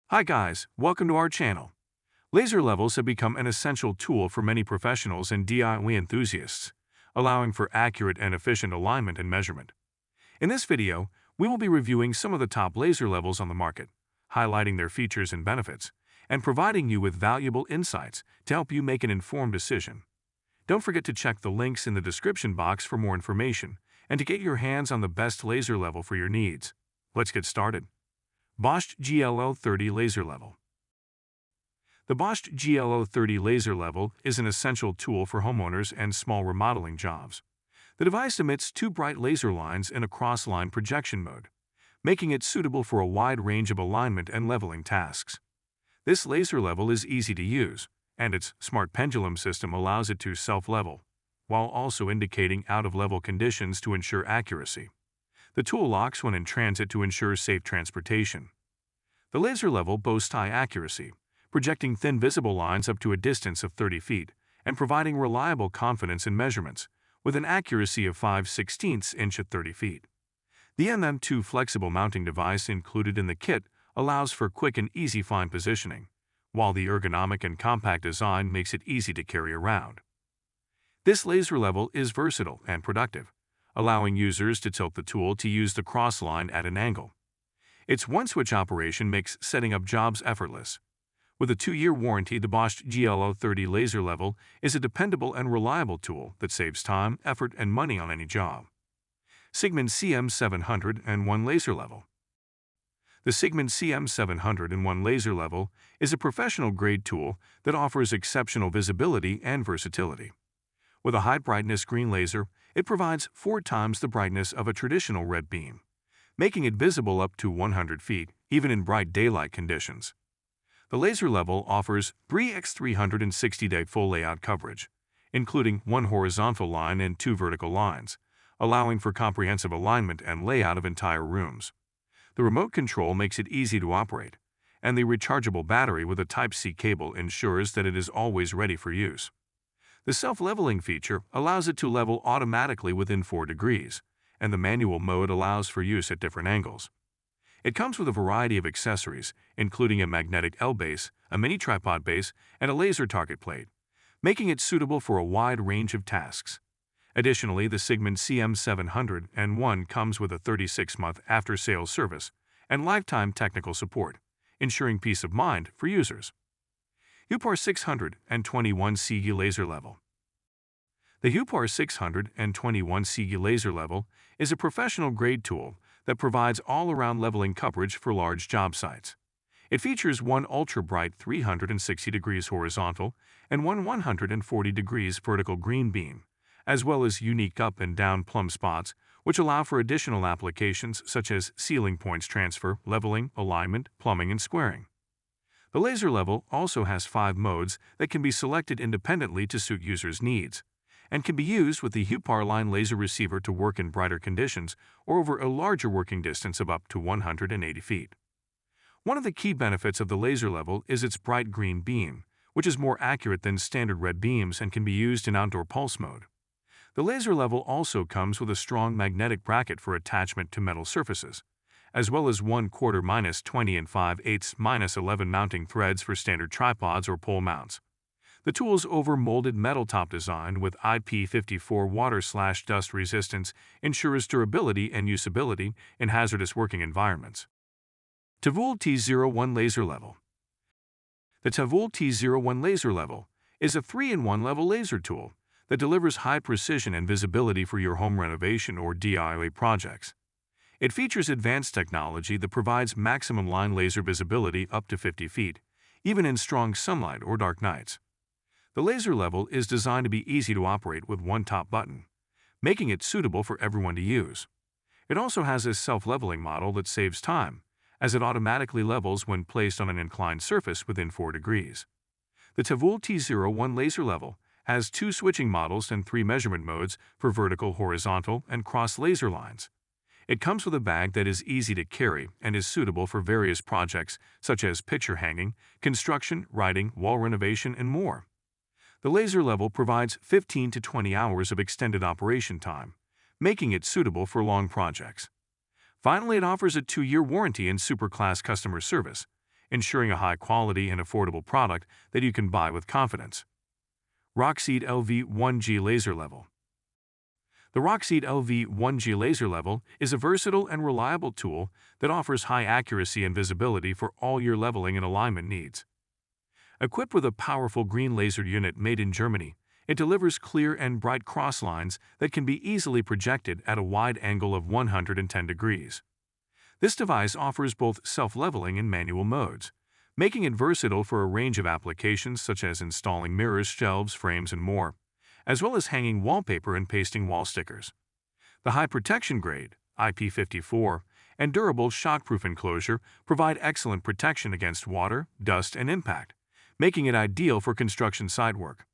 Hi guys, welcome to our channel. Laser levels have become an essential tool for many professionals and DIY enthusiasts, allowing for accurate and efficient alignment and measurement. In this video, we will be reviewing some of the top laser levels on the market, highlighting their features and benefits, and providing you with valuable insights to help you make an informed decision. Don't forget to check the links in the description box for more information and to get your hands on the best laser level for your needs. Let's get started. BOSCH GLO30 Laser Level. The BOSCH GLO30 laser level is an essential tool for homeowners and small remodeling jobs. The device emits two bright laser lines in a cross-line projection mode, making it suitable for a wide range of alignment and leveling tasks. This laser level is easy to use, and its smart pendulum system allows it to self-level, while also indicating out-of-level conditions to ensure accuracy. The tool locks when in transit to ensure safe transportation. The laser level boasts high accuracy, projecting thin visible lines up to a distance of 30 feet and providing reliable confidence in measurements, with an accuracy of 5/16 inch at 30 feet. The MM2 flexible mounting device included in the kit allows for quick and easy fine positioning, while the ergonomic and compact design makes it easy to carry around. This laser level is versatile and productive, allowing users to tilt the tool to use the cross line at an angle. Its one-switch operation makes setting up jobs effortless. With a 2-year warranty, the BOSCH GLO30 laser level is a dependable and reliable tool that saves time, effort, and money on any job. CIGMAN CM701 Laser Level. The CIGMAN CM701 laser level is a professional-grade tool that offers exceptional visibility and versatility. With a high brightness green laser, it provides 4 times the brightness of a traditional red beam, making it visible up to 100 feet, even in bright daylight conditions. The laser level offers 3x360-day full layout coverage, including 1 horizontal line and 2 vertical lines, allowing for comprehensive alignment and layout of entire rooms. The remote control makes it easy to operate, and the rechargeable battery with a Type-C cable ensures that it is always ready for use. The self-leveling feature allows it to level automatically within 4 degrees, and the manual mode allows for use at different angles. It comes with a variety of accessories, including a magnetic L-base, a mini tripod base, and a laser target plate, making it suitable for a wide range of tasks. Additionally, the CIGMAN CM701 comes with a 36-month after-sales service and lifetime technical support, ensuring peace of mind for users. HUEPAR 621 CIGMAN Laser Level. The HUEPAR 621 CIGMAN laser level is a professional-grade tool that provides all-around leveling coverage for large job sites. It features one ultra-bright 360 degrees horizontal and one 140 degrees vertical green beam, as well as unique up and down plumb spots, which allow for additional applications such as ceiling points transfer, leveling, alignment, plumbing, and squaring. The laser level also has 5 modes that can be selected independently to suit users' needs, and can be used with the HUEPAR line laser receiver to work in brighter conditions or over a larger working distance of up to 180 feet. One of the key benefits of the laser level is its bright green beam, which is more accurate than standard red beams and can be used in outdoor pulse mode. The laser level also comes with a strong magnetic bracket for attachment to metal surfaces, as well as 1/4 - 20 and 5/8 - 11 mounting threads for standard tripods or pole mounts. The tool's over-molded metal top design with IP54 water/dust resistance ensures durability and usability in hazardous working environments. TAVOOL T01 Laser Level. The TAVOOL T01 Laser Level is a 3-in-1 level laser tool that delivers high precision and visibility for your home renovation or DIY projects. It features advanced technology that provides maximum line laser visibility up to 50 feet, even in strong sunlight or dark nights. The laser level is designed to be easy to operate with one top button, making it suitable for everyone to use. It also has a self-leveling model that saves time, as it automatically levels when placed on an inclined surface within 4 degrees. The TAVOOL T01 laser level has 2 switching models and 3 measurement modes for vertical, horizontal, and cross laser lines. It comes with a bag that is easy to carry and is suitable for various projects such as picture hanging, construction, writing, wall renovation, and more. The laser level provides 15 to 20 hours of extended operation time, making it suitable for long projects. Finally, it offers a 2-year warranty and super-class customer service, ensuring a high-quality and affordable product that you can buy with confidence. ROCKSEED LV1G Laser Level. The ROCKSEED LV1G Laser Level is a versatile and reliable tool that offers high accuracy and visibility for all your leveling and alignment needs. Equipped with a powerful green laser unit made in Germany, it delivers clear and bright cross lines that can be easily projected at a wide angle of 110 degrees. This device offers both self-leveling and manual modes, making it versatile for a range of applications such as installing mirrors, shelves, frames, and more, as well as hanging wallpaper and pasting wall stickers. The high protection grade, IP54, and durable shockproof enclosure provide excellent protection against water, dust, and impact, making it ideal for construction site work.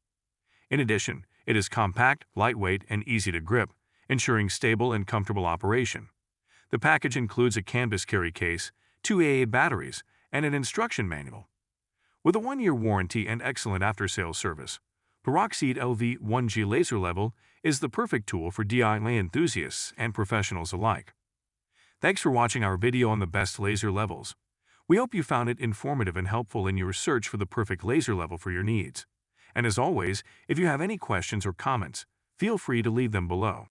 In addition, it is compact, lightweight, and easy to grip, ensuring stable and comfortable operation. The package includes a canvas carry case, 2 AA batteries, and an instruction manual. With a 1-year warranty and excellent after-sales service, the ROCKSEED LV1G Laser Level is the perfect tool for DIY enthusiasts and professionals alike. Thanks for watching our video on the best laser levels. We hope you found it informative and helpful in your search for the perfect laser level for your needs. And as always, if you have any questions or comments, feel free to leave them below.